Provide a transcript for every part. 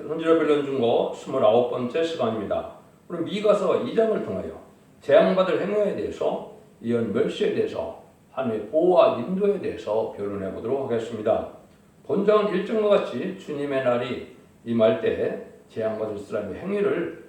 선지자 변론 중거 29번째 시간입니다. 오늘 미가서 2장을 통하여 재앙받을 행위에 대해서 이은 멸시에 대해서 하나님의 보호와 인도에 대해서 변론해 보도록 하겠습니다. 본장은 일정과 같이 주님의 날이 임할 때 재앙받을 사람의 행위를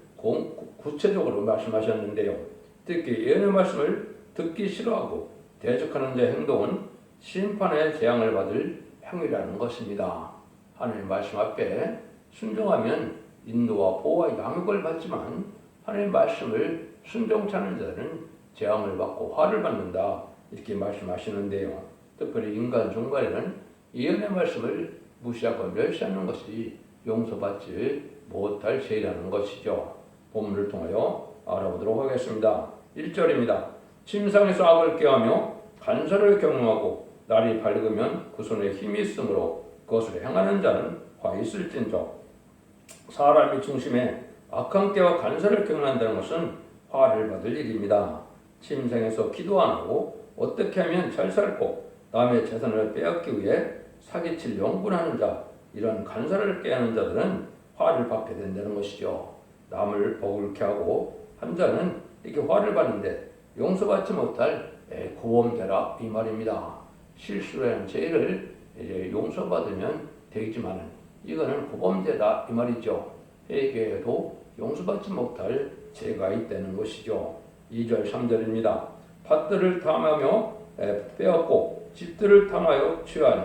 구체적으로 말씀하셨는데요. 특히 예언의 말씀을 듣기 싫어하고 대적하는 자의 행동은 심판의 재앙을 받을 행위라는 것입니다. 하나님의 말씀 앞에 순종하면 인도와 보호와 양육을 받지만 하나님의 말씀을 순종치 않는 자들은 재앙을 받고 화를 받는다 이렇게 말씀하시는데요. 특별히 인간 중간에는 예언의 말씀을 무시하고 멸시하는 것이 용서받지 못할 죄라는 것이죠. 본문을 통하여 알아보도록 하겠습니다. 1절입니다. 침상에서 악을 꾀하며 간사를 경영하고 날이 밝으면 그 손에 힘이 있으므로 그것을 행하는 자는 화 있을진저. 사람이 중심에 악한 꾀와 간사를 경영한다는 것은 화를 받을 일입니다. 침상에서 기도 안 하고 어떻게 하면 잘 살고 남의 재산을 빼앗기 위해 사기칠 연군하는 자, 이런 간사를 꾀하는 자들은 화를 받게 된다는 것이죠. 남을 버글게 하고 한 자는 이렇게 화를 받는데 용서받지 못할 고범죄라 이 말입니다. 실수로 한 죄를 이제 용서받으면 되지만은 이거는 고범죄다 이 말이죠. 회개해도 용서받지 못할 죄가 있다는 것이죠. 2절 3절입니다. 밭들을 탐하며 빼앗고 집들을 탐하여 취하니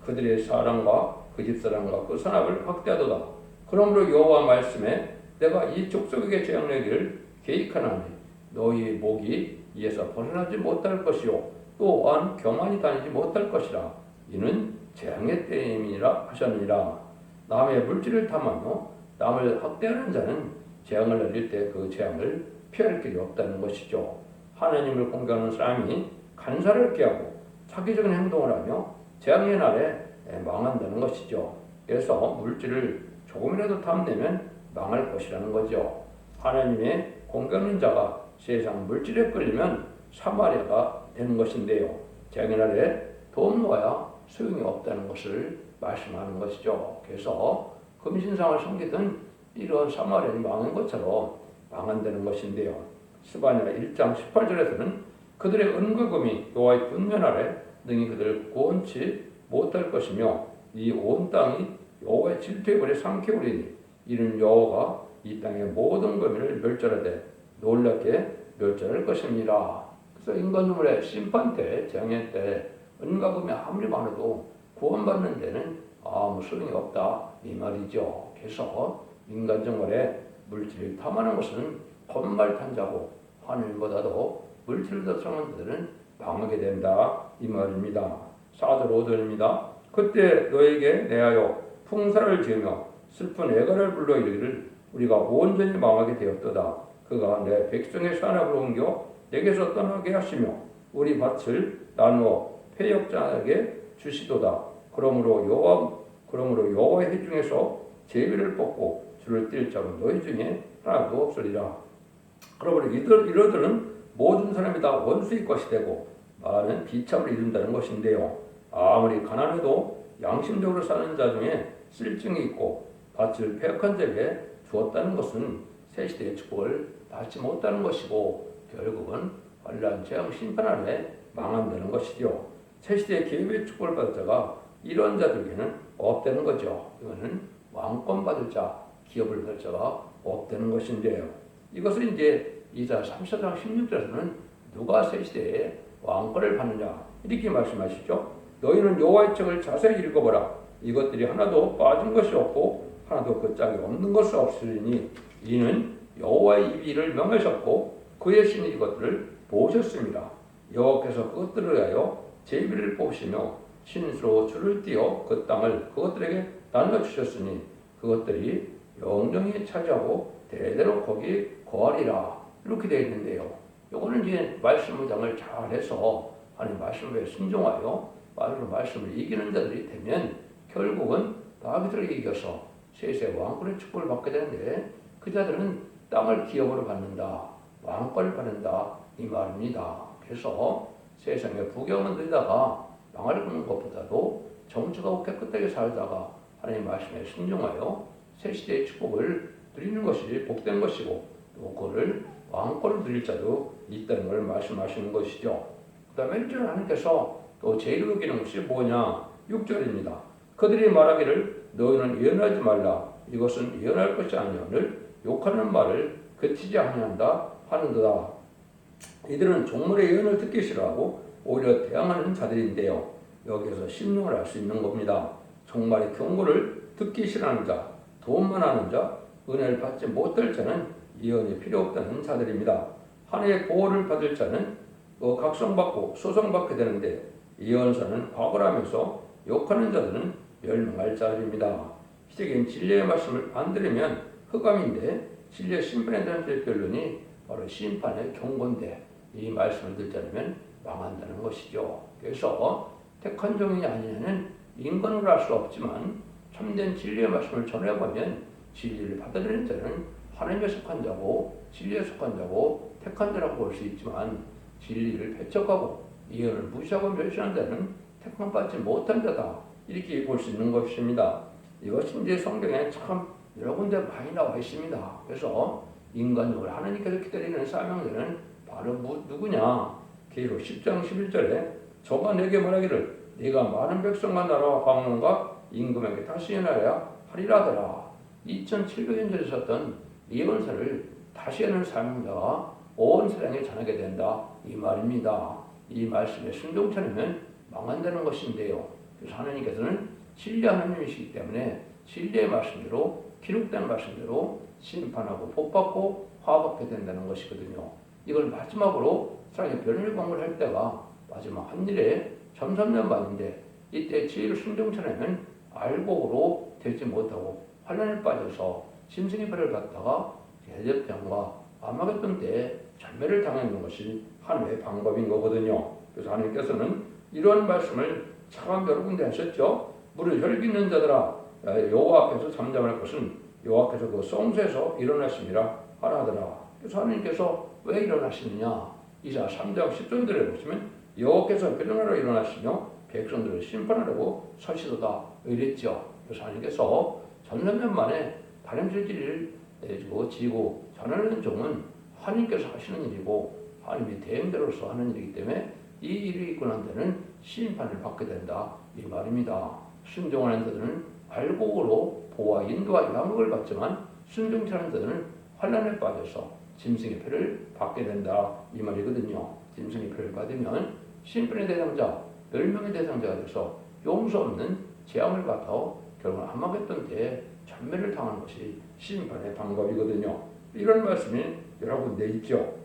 그들의 사랑과 그 집 사랑과 그 산업을 확대하도다. 그러므로 여호와 말씀에 내가 이 족속에게 재앙 내기를 계획하나니 너희의 목이 이에서 벗어나지 못할 것이요 또한 교만이 다니지 못할 것이라. 이는 재앙의 때임이라 하셨느니라. 남의 물질을 탐하며 남을 학대하는 자는 재앙을 내릴 때 그 재앙을 피할 길이 없다는 것이죠. 하나님을 공경하는 사람이 간사를 꾀하고 사기적인 행동을 하며 재앙의 날에 망한다는 것이죠. 그래서 물질을 조금이라도 탐내면 망할 것이라는 거죠. 하나님의 공경하는 자가 세상 물질에 끌리면 사마리아가 되는 것인데요. 재앙의 날에 돈 모아야 소용이 없다는 것을 말씀하는 것이죠. 그래서 금신상을 섬기던 이런 사마리아는 망한 것처럼 망한다는 것인데요. 스바냐 1장 18절에서는 그들의 은과 금이 여호와의 분면 아래 능히 그들을 구원치 못할 것이며 이 온 땅이 여호와의 질투의 벌에 삼켜오리니 이는 여호와가 이 땅의 모든 금을 멸절하되 놀랍게 멸절할 것입니다. 그래서 인간들의 심판 때, 재앙의 때 은과 금이 아무리 많아도 구원받는 데는 아무 소용이 없다 이 말이죠. 그래서 인간 정말에 물질을 탐하는 것은 건말탄자고 하늘보다도 물질을 더 사랑하는 자들은 망하게 된다 이 말입니다. 4절 5절입니다. 그때 너에게 내하여 풍사를 지으며 슬픈 애가를 불러 이르기를 우리가 온전히 망하게 되었도다. 그가 내 백성의 산업을 옮겨 내게서 떠나게 하시며 우리 밭을 나누어 패역자에게 주시도다. 그러므로 여호와의 해 중에서 제비를 뽑고 줄을 띨 자는 너희 중에 하나도 없으리라. 그러므로 이러들은 모든 사람이 다 원수의 것이 되고 많은 비참을 이룬다는 것인데요. 아무리 가난해도 양심적으로 사는 자 중에 쓸증이 있고 밭을 패역한 자에게 주었다는 것은 새 시대의 축복을 받지 못하는 것이고 결국은 환난 재앙 심판 아래 망한다는 것이죠. 새 시대의 기회의 축복을 받을 자가 이런 자들에게는 없다는 거죠. 이거는 왕권 받을 자, 기업을 받을 자가 없다는 것인데요. 이것을 이제 이사 34장 16절에서는 누가 새 시대에 왕권을 받느냐 이렇게 말씀하시죠. 너희는 여호와의 책을 자세히 읽어보라. 이것들이 하나도 빠진 것이 없고 하나도 그 짝이 없는 것이 없으리니 이는 여호와의 입이 이를 명하셨고 그의 신이 이것들을 보셨습니다. 여호와께서 그것들을 위하여 제비를 뽑으시며 신수로 줄을 띄어 그 땅을 그것들에게 나누어 주셨으니 그것들이 영영히 차지하고 대대로 거기 거하리라. 이렇게 되어 있는데요. 요거는 이제 말씀 문장을 잘해서 하나님 말씀에 순종하여 말씀을 이기는 자들이 되면 결국은 다윗을 이겨서 세세 왕권의 축복을 받게 되는데 그 자들은 땅을 기업으로 받는다, 왕권을 받는다 이 말입니다. 그래서 세상에 부경은 들다가 망하는 것보다도 정치가 깨끗하게 살다가 하나님 말씀에 순종하여 새 시대의 축복을 누리는 것이 복된 것이고 또 그거를 마음껏 누릴 자도 있다는 걸 말씀하시는 것이죠. 그 다음에 1절 하나님께서 또 제일 여기는 것이 뭐냐? 6절입니다. 그들이 말하기를 너희는 예언하지 말라. 이것은 예언할 것이 아니오늘 욕하는 말을 그치지 아니한다 하는도다. 이들은 종말의 예언을 듣기 싫어하고 오히려 대항하는 자들인데요. 여기에서 심령을 알 수 있는 겁니다. 종말의 경고를 듣기 싫어하는 자, 돈만 하는 자, 은혜를 받지 못할 자는 예언이 필요 없다는 자들입니다. 하나님의 보호를 받을 자는 각성받고 소송받게 되는데 예언서는 과거라면서 욕하는 자들은 멸망할 자들입니다. 희재긴 진리의 말씀을 안 들으면 흑암인데 진리의 심판에 대한 결론이 바로 심판의 경고인데 이 말씀을 듣지 않으면 망한다는 것이죠. 그래서 택한 종이냐 아니냐는 인간으로 할 수 없지만 참된 진리의 말씀을 전해보면 진리를 받아들이는 자는 하나님에 속한 자고 진리에 속한 자고 택한 자라고 볼 수 있지만 진리를 배척하고 예언을 무시하고 멸시하는 자는 택함받지 못한 자다 이렇게 볼 수 있는 것입니다. 이것이 이제 성경에 참 여러 군데 많이 나와 있습니다. 그래서 인간적으로 하나님께서 기다리는 사명자는 바로 누구냐? 계시록 10장 11절에 저가 내게 말하기를 네가 많은 백성과 나라와 방언과 임금에게 다시 예언하여야 하리라더라. 2700년 전에 썼던 예언서를 다시 하는 사명자가 온 세상에 전하게 된다 이 말입니다. 이 말씀에 순종치 않으면 망한다는 것인데요. 그래서 하나님께서는 진리 하나님이시기 때문에 진리의 말씀대로 기록된 말씀대로 심판하고 복받고 화받게 된다는 것이거든요. 이걸 마지막으로 사랑의 변을 공부할 때가 마지막 한 일에 3년 만인데 이때 지혜를 순종치 않으면 알곡으로 되지 못하고 환난에 빠져서 짐승의 벌을 받다가 대접장과 아마겟돈 때에 전멸을 당하는 것이 하나님의 방법인 거거든요. 그래서 하나님께서는 이러한 말씀을 참 여러 군데 하셨죠. 무릇 혈기 있는 자들아 여호와 앞에서 잠잠할 것은 여호와께서 그 성소에서 일어나심이라 하라더라. 그래서 하나님께서 왜 일어나시느냐? 이사 3장 10절에 보시면 여호와께서 변론하러 일어나시며 백성들을 심판하려고 서시도다 이랬죠. 그래서 하나님께서 3년 만에 다림질지를 지고 전하는 종은 하나님께서 하시는 일이고 하나님의 대행자로서 하는 일이기 때문에 이 일이 있고 난 데는 심판을 받게 된다 이 말입니다. 순종하는 자들은 알곡으로 보호와 인도와 양육을 받지만 순종치 않는 자들은 환난에 빠져서 짐승의 표를 받게 된다 이 말이거든요. 짐승의 표를 받으면 심판의 대상자, 멸망의 대상자가 돼서 용서 없는 재앙을 받아 결국 아마겟돈 때에 전멸을 당하는 것이 심판의 방법이거든요. 이런 말씀이 여러 군데 있죠.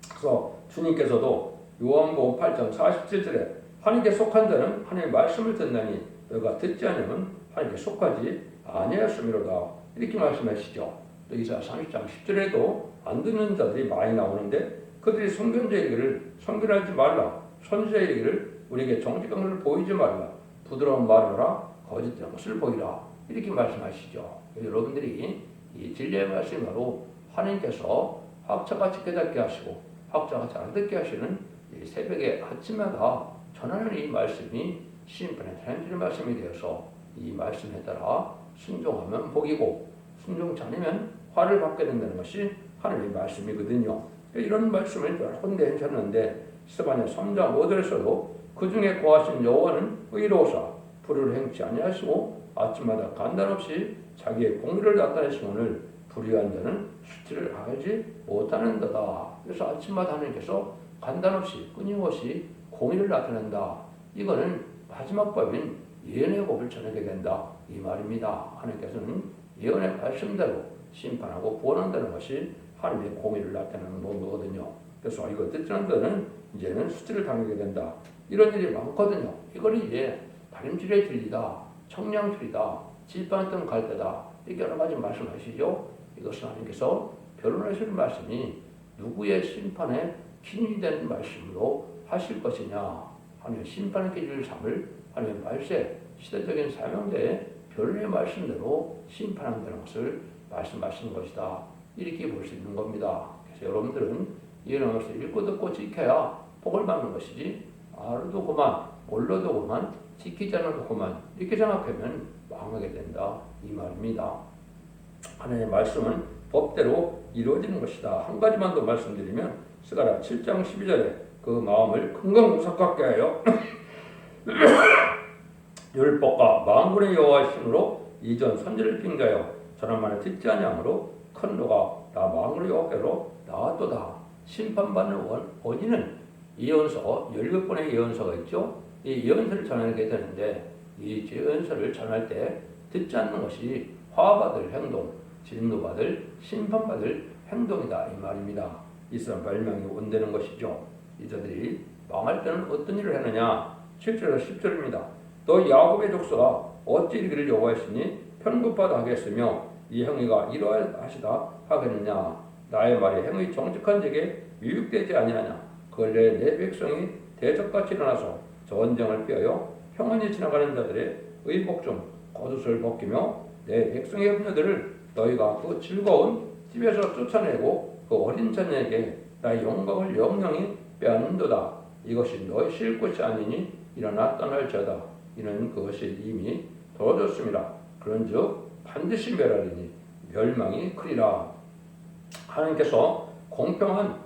그래서 주님께서도 요한복음 8장 47절에 하나님께 속한 자는 하나님의 말씀을 듣나니 너가 듣지 않으면 하나님께 속하지 아니하였음이로다 이렇게 말씀하시죠. 또 이사야 30장 10절에도 안 듣는 자들이 많이 나오는데 그들이 선견자에게를 선견하지 말라 선지자에게를 우리에게 정직한 것을 보이지 말라 부드러운 말을 하라 거짓된 것을 보이라 이렇게 말씀하시죠. 여러분들이 이 진리의 말씀으로 하나님께서 학자같이 깨닫게 하시고 학자같이 알듣게 하시는 이 새벽에 아침마다 전하는 이 말씀이 심판의 자연주의 말씀이 되어서 이 말씀에 따라 순종하면 복이고 순종치 않으면 화를 받게 된다는 것이 하나님의 말씀이거든요. 이런 말씀을 여러 군데 하셨는데 스바냐 3장 5절에서도 그 중에 거하신 여호와는 의로우사 불의를 행치 아니하시고 아침마다 간단없이 자기의 공의를 나타내시거늘 불의한 자는 수치를 하지 못하는도다. 그래서 아침마다 하나님께서 간단없이 끊임없이 공의를 나타낸다. 이거는 마지막 법인 예언의 법을 전하게 된다 이 말입니다. 하나님께서는 예언의 말씀대로 심판하고 구원한다는 것이 하나님의 공의를 나타내는 거거든요. 그래서 이거 듣지 않는 자는 이제는 수치를 당하게 된다. 이런 일이 많거든요. 이걸 이제 다림질의 진리다, 청량줄이다, 질방했던 갈대다 이렇게 여러 가지 말씀하시죠. 이것은 하나님께서 변론하시는 말씀이 누구의 심판에 기준이 되는 말씀으로 하실 것이냐. 하나님의 심판의 기준을 삼을 하나님의 말세 시대적인 사명자의 변론의 말씀대로 심판한다는 것을 말씀하시는 것이다. 이렇게 볼 수 있는 겁니다. 그래서 여러분들은 이런 것을 읽고 듣고 지켜야 복을 받는 것이지 알아도 그만 몰라도 그만 지키지 않아도 그만 이렇게 생각하면 망하게 된다 이 말입니다. 하나님의 말씀은 법대로 이루어지는 것이다. 한 가지만 더 말씀드리면 스가랴 7장 12절에 그 마음을 긍정무삭하게 하여 율법과 만군의 여호와의 신으로 이전 선지를 빙자하여 저날만에 듣지 아니하므로 큰 노가 나 만군의 여호와께로 나왔도다. 심판받는 원인은 예언서 17번의 예언서가 있죠. 이 예언서를 전하게 되는데 이 예언서를 전할 때 듣지 않는 것이 화받을 행동, 진노받을 심판받을 행동이다 이 말입니다. 이스라엘 멸망이 원되는 것이죠. 이자들이 망할 때는 어떤 일을 했느냐? 7절에서 10절입니다. 너 야곱의 족속아 어찌 이르기를 여호와시니 편급하다 하겠으며 이 행위가 이러하시다 하겠느냐? 나의 말이 행위 정직한 자에게 유익되지 아니하냐? 근래 내 백성이 대적같이 일어나서 전쟁을 피하여 평안히 지나가는 자들의 의복 중 겉옷을 벗기며 내 백성의 분녀들을 너희가 그 즐거운 집에서 쫓아내고 그 어린 자녀에게 나의 영광을 영영히 빼앗는도다. 이것이 너희 쉴 곳이 아니니 일어나 떠날지어다. 이는 그것이 이미 더러졌습니다. 그런즉 반드시 멸하리니 멸망이 크리라. 하나님께서 공평한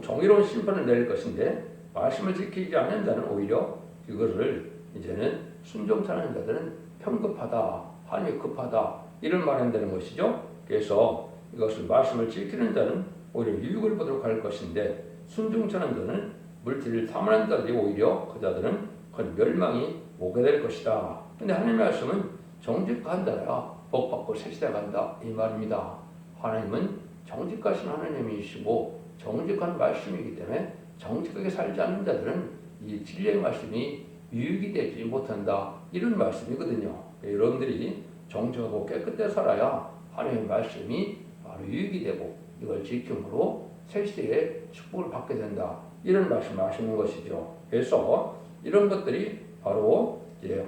정의로운 심판을 내릴 것인데 말씀을 지키지 않는 자는 오히려 이것을 이제는 순종하는 자들은 편급하다, 하나님이 급하다 이런 말이 되는 것이죠. 그래서 이것을 말씀을 지키는 자는 오히려 유익을 보도록 할 것인데 순종하는 자는 물질을 탐하는 자들이 오히려 그 자들은 그 멸망이 오게 될 것이다. 근데 하나님의 말씀은 정직한 자야 복받고 새 시대 간다 이 말입니다. 하나님은 정직하신 하나님이시고 정직한 말씀이기 때문에 정직하게 살지 않는 자들은 이 진리의 말씀이 유익이 되지 못한다 이런 말씀이거든요. 여러분들이 정직하고 깨끗하게 살아야 하나님의 말씀이 바로 유익이 되고 이걸 지킴으로 새 시대에 축복을 받게 된다 이런 말씀을 하시는 것이죠. 그래서 이런 것들이 바로 이제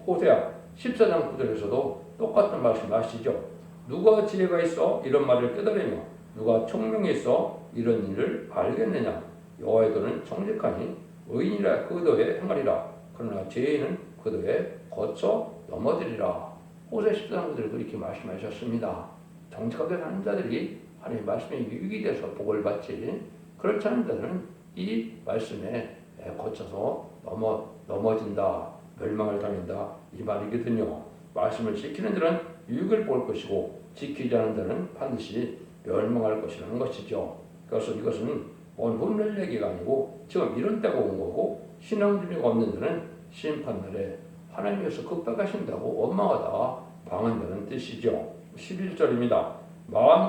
호세아 14장 9절에서도 똑같은 말씀 하시죠. 누가 지혜가 있어 이런 말을 깨달으며 누가 총명이 있어 이런 일을 알겠느냐. 여호와의 도는 정직하니 의인이라 그 도에 행하리라. 그러나 죄인은 그 도에 거쳐 넘어지리라. 호세 14장 9절에도 이렇게 말씀하셨습니다. 정직하게 사는 자들이 하나님의 말씀에 유익이 돼서 복을 받지 그렇지 않은 자들은 이 말씀에 거쳐서 넘어진다. 멸망을 당한다. 이 말이거든요. 말씀을 지키는 자는 유익을 볼 것이고 지키지 않는 자는 반드시 멸망할 것이라는 것이죠. 그래서 이것은 먼 훗날 얘기가 아니고 지금 이런 때가 온 거고 신앙 준비가 없는 자는 심판날에 하나님께서 급박하신다고 원망하다가 망한다는 뜻이죠. 11절입니다.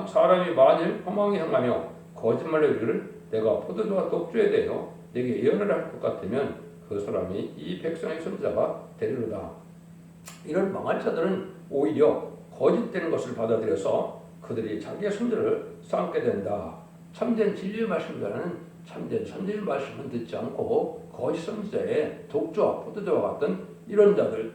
사람이 만일 허망히 행하며 거짓말로 이르기를 내가 포도주와 독주에 대하여 내게 예언을 할 것 같으면 그 사람이 이 백성의 선자가 되리로다. 이런 망할 자들은 오히려 거짓되는 것을 받아들여서 그들이 자기의 선자를 쌓게 된다. 참된 진리의 말씀자는 참된 선지의 말씀은 듣지 않고 거짓 선지자의 독주와 포도주와 같은 이런 자들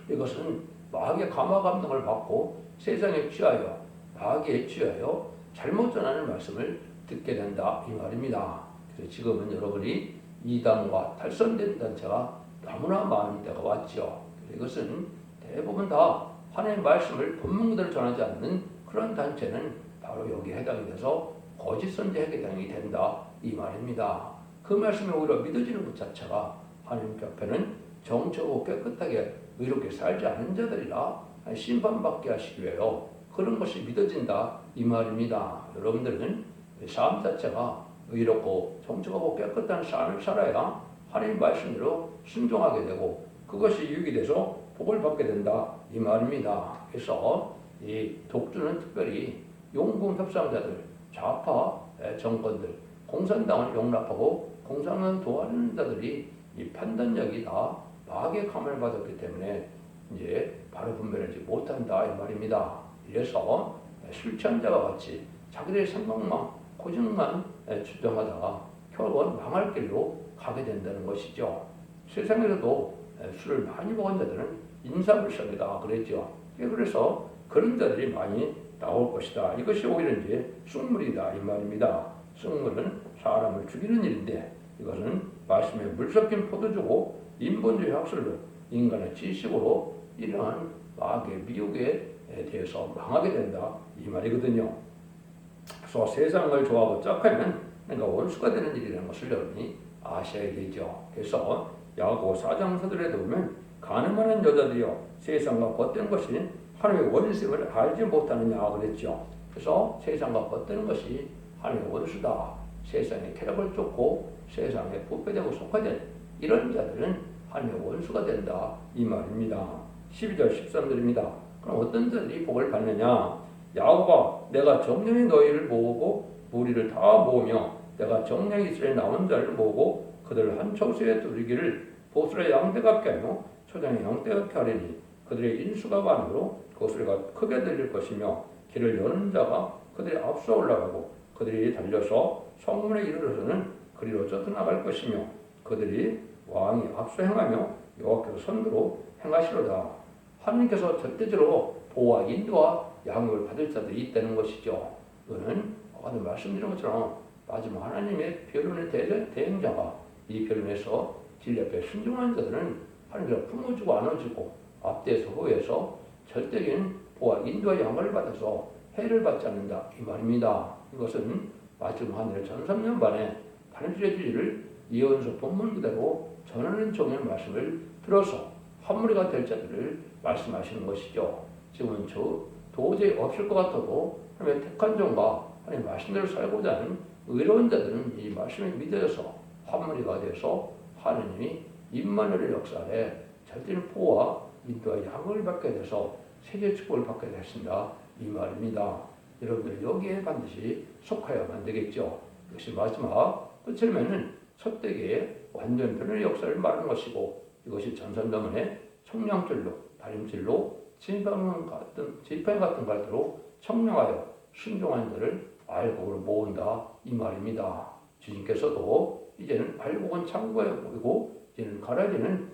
이것은 마귀의 감화 감동을 받고 세상에 취하여 마귀에 취하여 잘못 전하는 말씀을 듣게 된다 이 말입니다. 그래서 지금은 여러분이 이단과 탈선된 단체가 너무나 많은 때가 왔죠. 이것은 대부분 다 하나님의 말씀을 본문 그대로 전하지 않는 그런 단체는 바로 여기에 해당이 돼서 거짓 선지에 해당이 된다 이 말입니다. 그 말씀이 오히려 믿어지는 것 자체가 하나님 앞에는 정직하고 깨끗하게 의롭게 살지 않은 자들이라 심판받게 하시기 위하여 그런 것이 믿어진다 이 말입니다. 여러분들은 삶 자체가 의롭고 정직하고 깨끗한 삶을 살아야 하나님 말씀대로 순종하게 되고 그것이 유익이 돼서 복을 받게 된다 이 말입니다. 그래서 이 독주는 특별히 용궁 협상자들, 좌파 정권들, 공산당을 용납하고 공산당을 도와주는 자들이 이 판단력이 다 마귀의 감을 받았기 때문에 이제 바로 분별하지 못한다 이 말입니다. 이래서 술 취한 자와 같이 자기들의 생각만 고집만 주장하다가 결국은 망할 길로 가게 된다는 것이죠. 세상에서도 술을 많이 먹은 자들은 인사불성이다 그랬죠. 그래서 그런 자들이 많이 나올 것이다. 이것이 오히려 이제 쑥물이다 이 말입니다. 쑥물은 사람을 죽이는 일인데 이것은 말씀에 물 섞인 포도주고 인본주의 학설로 인간의 지식으로 이러한 마귀의 미혹에 대해서 망하게 된다 이 말이거든요. 그래서 세상을 좋아하고 짝하면 내가 원수가 되는 일이라는 것을 여러분이 아셔야 되죠. 그래서 야고보 4장서들에 보면 가늠하는 여자들이여 세상과 벗되는 것이 하나님의 원수임을 알지 못하느냐 그랬죠. 그래서 세상과 벗되는 것이 하나님의 원수다. 세상의 쾌락을 쫓고 세상에 부패되고 속화된 이런 자들은 하나님의 원수가 된다 이 말입니다. 12절 13절입니다. 그럼 어떤 자들이 복을 받느냐? 야고보가 내가 정령이 너희를 모으고 무리를 다 모으며 내가 정령이 이스라엘 남은 자를 모으고 그들을 한 처소에 두르기를 보스의 양떼 같게 하며 초장의 양떼 같게 하리니 그들의 인수가 많으므로 그 소리가 크게 들릴 것이며 길을 여는 자가 그들이 앞서 올라가고 그들이 달려서 성문에 이르러서는 그리로 쫓아나갈 것이며 그들이 왕이 앞서 행하며 여호와께서 선두로 행하시로다. 하나님께서 절대적으로 보호와 인도와 양육을 받을 자들이 있다는 것이죠. 이거는 아까 말씀드린 것처럼 마지막 하나님의 변론의 대행자가 이 변론에서 진리 앞에 순종하는 자들은 하나님께서 품어주고 안아주고 앞뒤에서 후에서 절대적인 보호와 인도와 양육을 받아서 해를 받지 않는다 이 말입니다. 이것은 마지막 하늘의 전 3년 반에 다른줄의 진리를 예언서 본문 그대로 전하는 종의 말씀을 들어서 한 무리가 될 자들을 말씀하시는 것이죠. 지금은 저 도저히 없을 것 같아도 하나님의 택한 종과 하나님의 말씀대로 살고자 하는 의로운 자들은 이 말씀에 믿어서 한 무리가 돼서 하나님이 임마누엘의 역사에 절대적인 보호와 인도와 양을 받게 돼서 세계 축복을 받게 됐습니다. 이 말입니다. 여러분들 여기에 반드시 속하여야만 되겠죠. 이것이 마지막 끝이면은 첫 대계의 완전 변론의 역사를 말하는 것이고 이것이 전선도문의 청량줄로 다림줄로 지팡이 같은 갈대로 청량하여 순종한 자를 알곡으로 모은다 이 말입니다. 주님께서도 이제는 알곡은 창고에 모이고 이제는 가라지는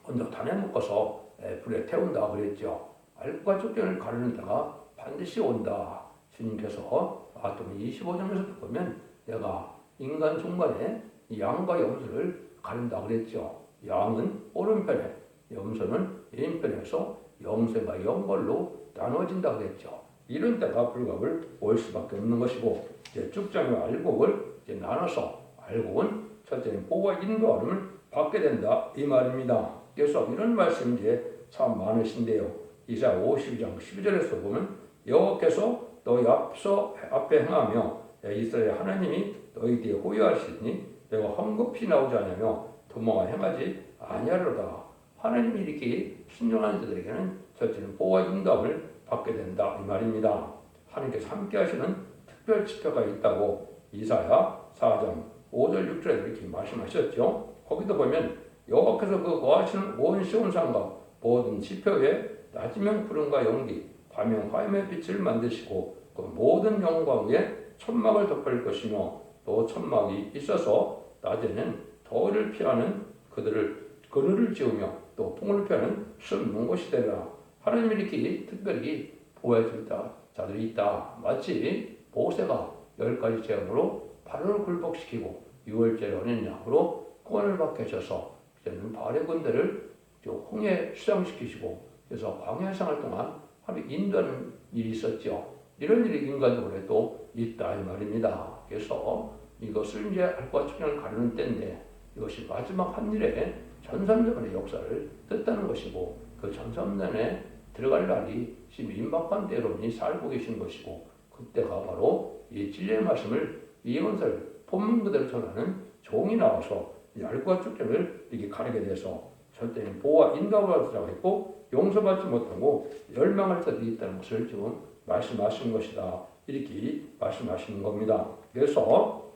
먼저 단에 묶어서 불에 태운다 그랬죠. 알곡과 쫓겨를 가르는 때가 반드시 온다. 주님께서 마태복음 25장에서도 보면 내가 인간 중간에 양과 염소를 가른다 그랬죠. 양은 오른편에 염소는 왼편에서 영생과 영벌로 나눠진다 그랬죠. 이런 때가 불갑을 올 수밖에 없는 것이고 이제 쭉장과 알곡을 이제 나눠서 알곡은 첫째는 보호와 인도함을 받게 된다 이 말입니다. 그래서 이런 말씀이 이제 참 많으신데요. 이사야 52장 12절에서 보면 여호와께서 너희 앞에 행하며 이스라엘 하나님이 너희 뒤에 호위하시니 내가 헝겊이 나오지 않으며 도망을 행하지 아니하리로다. 하나님이 이렇게 순종하는 자들에게는 첫째는 보호와 인도함을 받게 된다 이 말입니다. 하나님께서 함께 하시는 특별 지표가 있다고 이사야 4장 5절 6절에 이렇게 말씀하셨죠. 거기도 보면 여호와께서 그 거하시는 온 시온산과 모든 지표에 낮이면 구름과 연기 밤이면 화염의 빛을 만드시고 그 모든 영광 위에 천막을 덮을 것이며 또 천막이 있어서 낮에는 더위를 피하는 그늘을 지으며 또 풍을 피하는 숨는 곳이 되라. 하나님이 이렇게 특별히 보호해 줄 자들이 있다. 마치 모세가 10가지 재앙으로 바로를 굴복시키고 6월절에 어린 양으로 구원을 받게 하셔서 이제는 바알의 군대를 홍해에 수장시키시고 그래서 광야 생활 동안 하나님 인도하는 일이 있었죠. 이런 일이 인간적으로도 있다 이 말입니다. 그래서 이것을 이제 알과 축량을 가르는 때인데 이것이 마지막 한 일에 전삼년의 역사를 뜻하는 것이고 그 전삼년에 들어갈 날이 지금 임박한 때로니 살고 계신 것이고 그때가 바로 이 진리의 말씀을 예언서를 본문 그대로 전하는 종이 나와서 이 알과 축량을 이렇게 가르게 돼서 절대는 보호와 인도하고 하라고 했고 용서받지 못하고 멸망할 자들이 있다는 것을 지금 말씀하시는 것이다. 이렇게 말씀하시는 겁니다. 그래서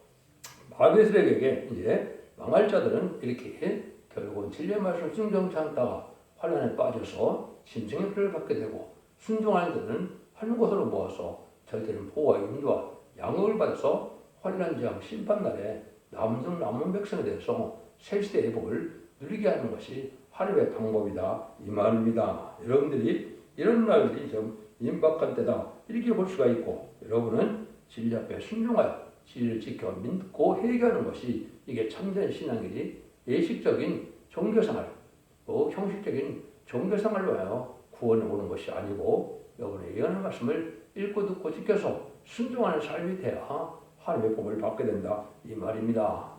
마귀들에게 이제 망할 자들은 이렇게 결국은 진리의 말씀을 순종치 않다가 환란에 빠져서 심정의 피를 받게 되고 순종하는 자들은 한 곳으로 모아서 절대는 보호와 인도와 양육을 받아서 환란 재앙 심판날에 남은 백성에 대해서 새시대의 복을 누리게 하는 것이 하나님의 방법이다 이 말입니다. 여러분들이 이런 날들이 좀 임박한 때다 이렇게 볼 수가 있고 여러분은 진리 앞에 순종하여 진리를 지켜 믿고 회개하는 것이 이게 참된 신앙이지 예식적인 종교생활, 형식적인 종교생활로 하여 구원에 오는 것이 아니고 여러분의 예언의 말씀을 읽고 듣고 지켜서 순종하는 삶이 돼야 하나님의 복을 받게 된다 이 말입니다.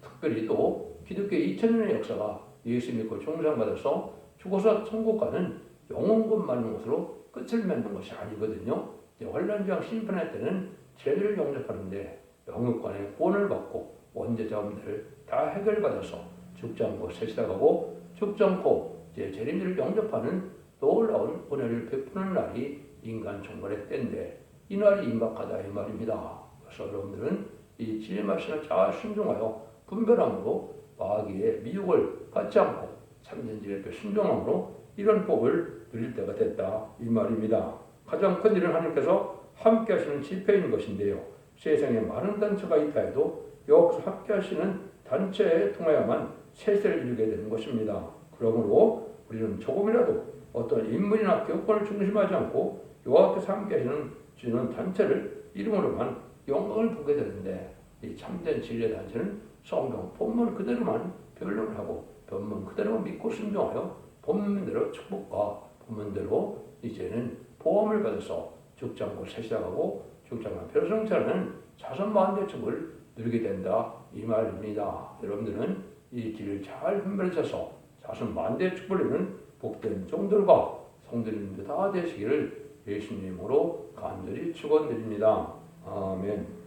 특별히 또 기독교 2000년의 역사가 예수 믿고 종상받아서 죽어서 천국 가는 영원권 받는 것으로 끝을 맺는 것이 아니거든요. 환란주왕 심판할 때는 죄를 용접하는데 영육간의 구원을 받고 원죄 자원들을 다 해결받아서 죽지 않고 세시다가고 죽지 않고 재림을 영접하는 놀라운 은혜를 베푸는 날이 인간 총괄의 때인데 이 날이 임박하다 이 말입니다. 그래서 여러분들은 이 진리의 말씀을 잘 순종하여 분별함으로 마귀의 미혹을 받지 않고 참된 진리에 순종함으로 이런 복을 누릴 때가 됐다 이 말입니다. 가장 큰 일은 하나님께서 함께 하시는 집회인 것인데요. 세상에 많은 단체가 있다 해도 여기서 함께 하시는 단체에 통하여만 세세를 이루게 되는 것입니다. 그러므로 우리는 조금이라도 어떤 인물이나 교권을 중심하지 않고 여호와께서 함께 하시는 주는 단체를 이름으로만 영광을 보게 되는데 이 참된 진리의 단체는 성경 본문 그대로만 변론을 하고 본문 그대로만 믿고 순종하여 본문대로 축복과 본문대로 이제는 보험을 받아서 죽지 않고 세시하고 죽지 않고 별성처는 자선만대축을 누리게 된다 이 말입니다. 여러분들은 이 길을 잘 분별하셔서 자선만대축을 누리는 복된 종들과 성도님들 다 되시기를 예수님으로 간절히 축원드립니다. 아멘.